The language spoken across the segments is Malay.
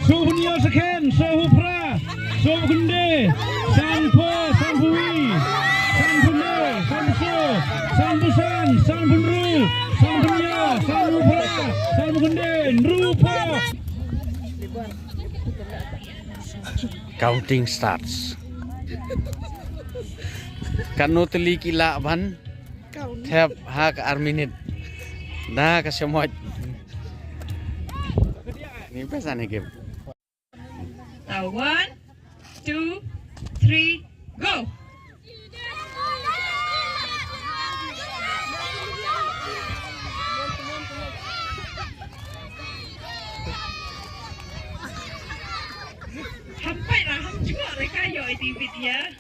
Suhunya sekian, suhu pra, suhu kunde, sanpo, sanpui, sanpunde, sansu, sanpusan, sanpunru, sanpunya, sanpu pra, sanpu kunde, nrupa. Counting starts. Kanu teli kila ban, tap hak arminit, dah kesemua. Ini pesan ni game. 1, 2, 3, go. Sampai lah, ham juga mereka yo TV dia.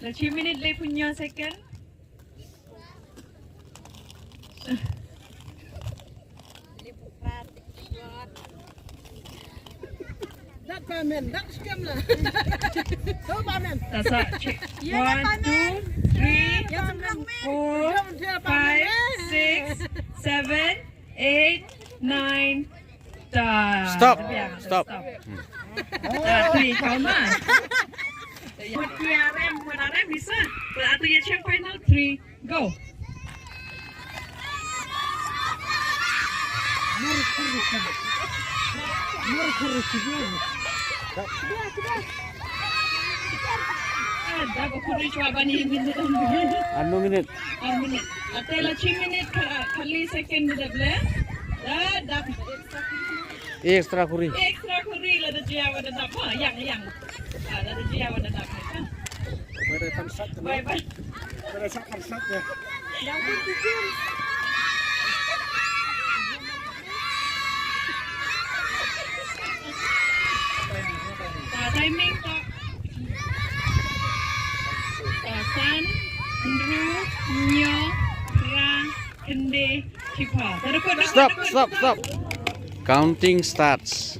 Dah 2 minit lagi punya second. Dak pamen, dak scam lah. Tahu pamen. Tak sah. 1, 2, 3, 4, 5, 6, 7, 8, 9. Stop. Stop. Three, kau mah. Buat rem bisa. Berarti ya champ final 3, go. Dah berkuri cuba bani minit. Anu minit. Minit. Atela 2 minit kali second dah boleh. Dah. Extra kuri. Extra kuri lah dah dia ada apa? Yang. Ada dia ada apa? Bye bye. Bye. Bye sat ya. Timing tak. San, Ndru, Nyo, Ra, Kende, Kipa. Stop. Counting starts.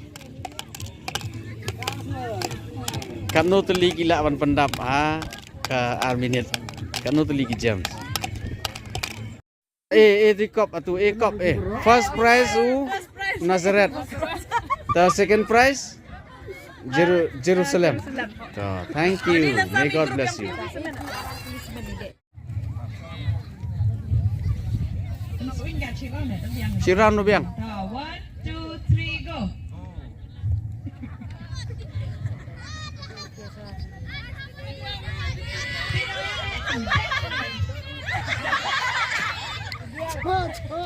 Kanu teli gila ban pendap ke arminit. Kanu teli jam. Kop atau kop. First prize Nazareth. The second prize Jerusalem. So, thank you. May God bless you. Siram no biang. 1, 2, 3, go.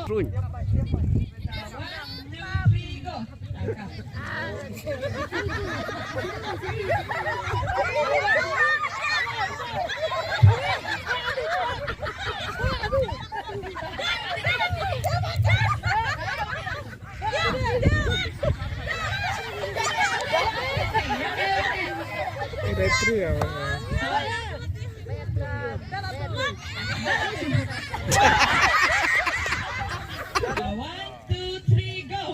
Run. 1, 2, 3, go.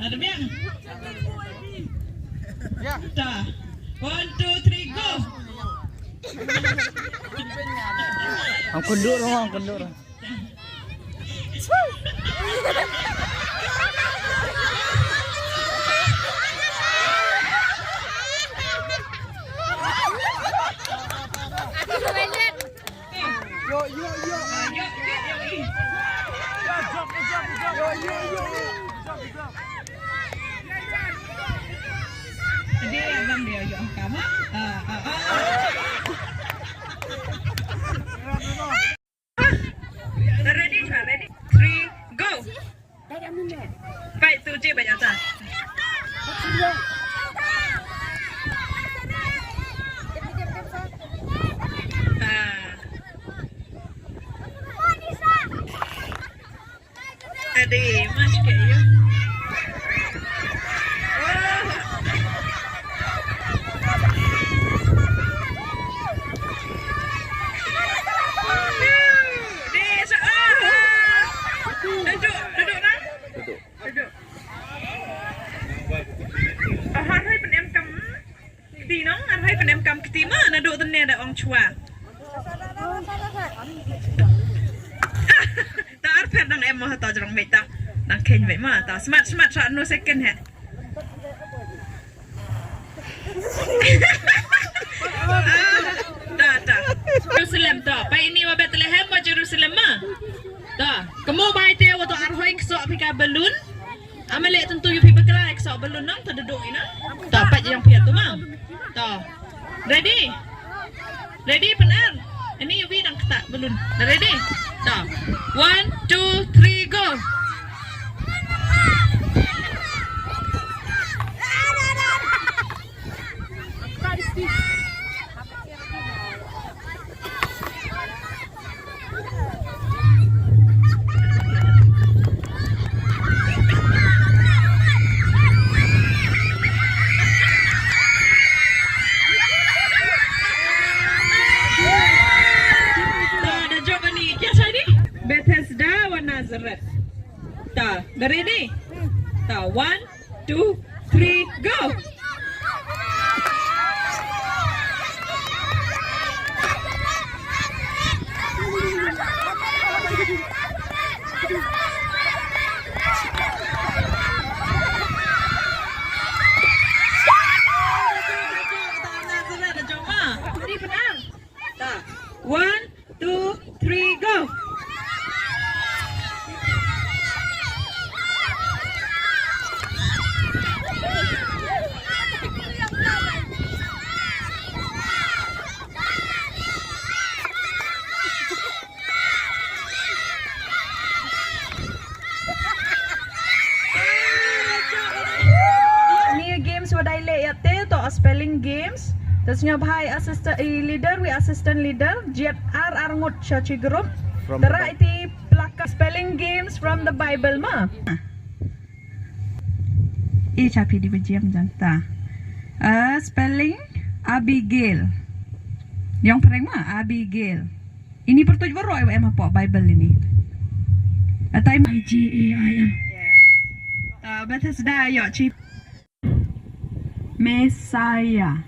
Ada biang? Ya. Dah. 1, 2, 3, go. Ang kundur mo, ang kundur. Dia abang dia yo kamu. Ready? Ready? 3, go. Baik tu je banyak tak? Adik, mas kayo. Ketima nak duduk tenang ada orang cua. Tak arpet nang em mah tahu jorang meta, nang ken meta mah tahu smart shot no second he. Dah. Jerusalem tak. Pai ini wa Bethlehem wa Jerusalem mah. Tak. Kamu baik dia waktu arhoi kesok pika balloon. Amalek tentu you people kelak kesok balloon nang terduduk ina. Tak pat yang pihak tu mah. Tak. Ready? Ready benar? Ini Yubi dan ketak belum. Dah ready? Dah. 1, 2, 3, go. Ta, dah ready? Ta, 1, 2, 3, go! Ini benar. Ta, 1, 2, 3, go! Spelling games. Tasnya bahai assistant leader, we assistant leader. Jet R ngot chachi group. Tera iti pelaka spelling games from the Bible mah. Capi di berjam janta. Spelling Abigail. Yang pereng mah Abigail. Ini pertujuh baru emang apa Bible ini. Atay IGAIL. Yes. Batas dayo chip. Messiah.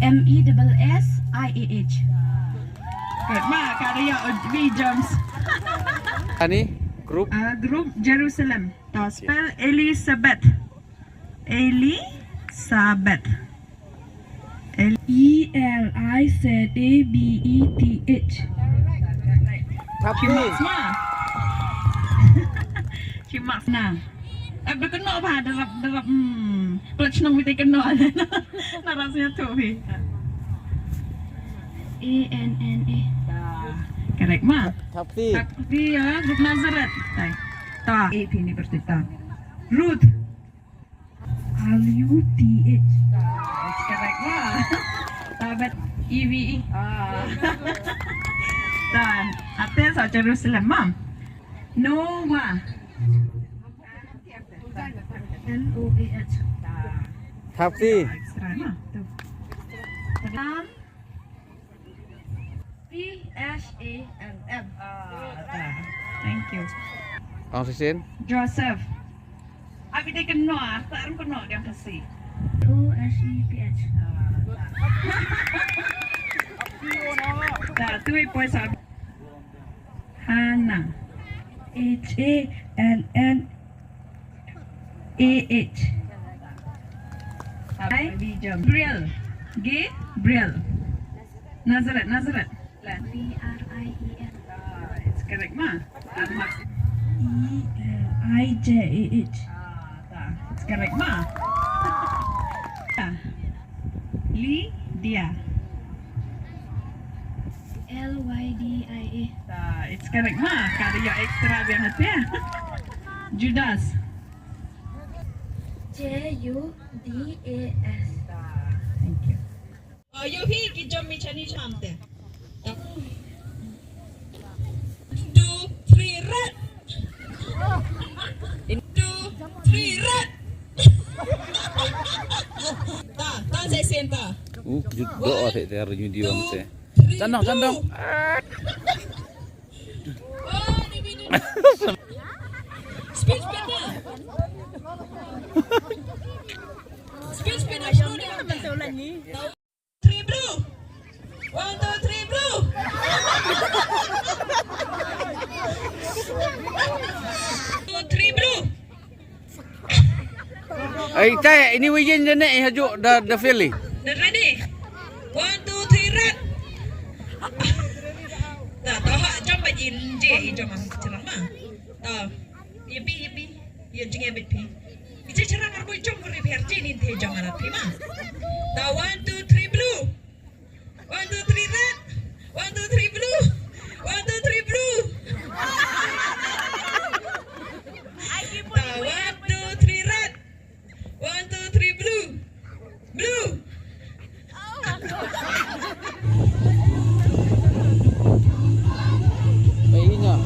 MESSIAH. Good ma, kada ya James. Ani grup Group Jerusalem. Spell Elizabeth. Elizabeth. ELIZABETH. Cimak ma. Cimak na. Aku kena apa? Darab. Pelacnong kita kena. Narasnya tu pi. ANNA. Correct ma. Tapi Ya, grup Nazareth. Ta. AP ni bercerita. Ruth. RUTH. Correct ma. Tabat EVE. Dan atas Jerusalem ma. Noah. LOAH. tapi PSALM. Thank you. Sisin Joseph. Abi dia kena, tak kena dia kasih. OSEPH. Dah, tu poin sab. Hannah. HALLAH. Gabriel. Gabriel. Nazareth. VRIEL. It's correct ma. ELIJAH. It's correct ma. Lydia. LYDIA. It's correct ma. Kada ya extra biar hati ya. Judas. JUDAS. Thank you. You hi ki jom mi chani chamte. 2, 3 red. 2, 3 red. Ta saya senta. doa te video mte. Candong. Speech pena. Speech pena show dia betul lagi. 3 blue. 1, 2, 3 blue. 3 blue. Ini weekend je nak hajuk dah feel. Dah ready? 1, 2, 3 red. Dah tahu jom bajin je jom cerah mah. Tahu. Yipi. Ya jinge bet pi. Ice cerah ngar boy jom beri biar je ni teh jom alat pi mah. Tahu 1, 2, 3 blue. 1, 2, 3 red. 1, 2, 3 blue. 1, 2, 3 blue. Tahu 1, 2, 3 red. 1, 2, 3 blue. Blue. Baiknya.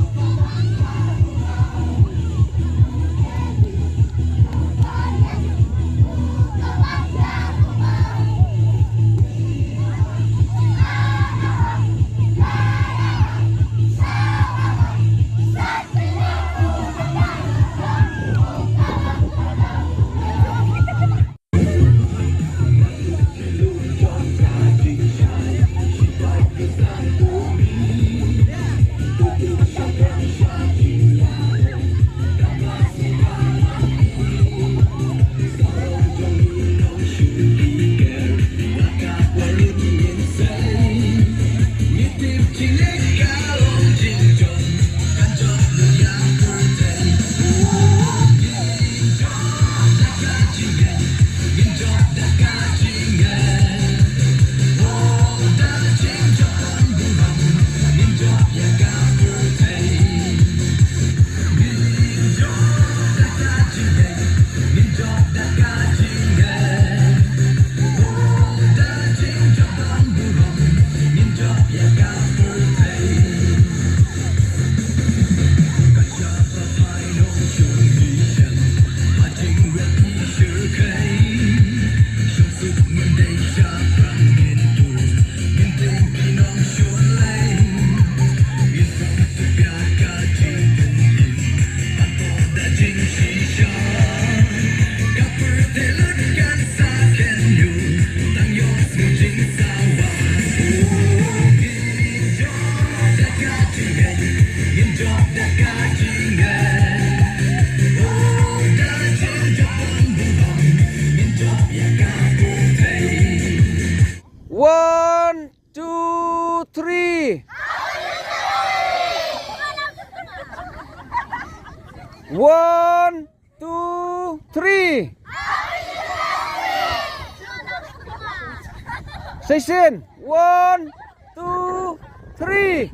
1, 2, 3. Say 1, 2, 3.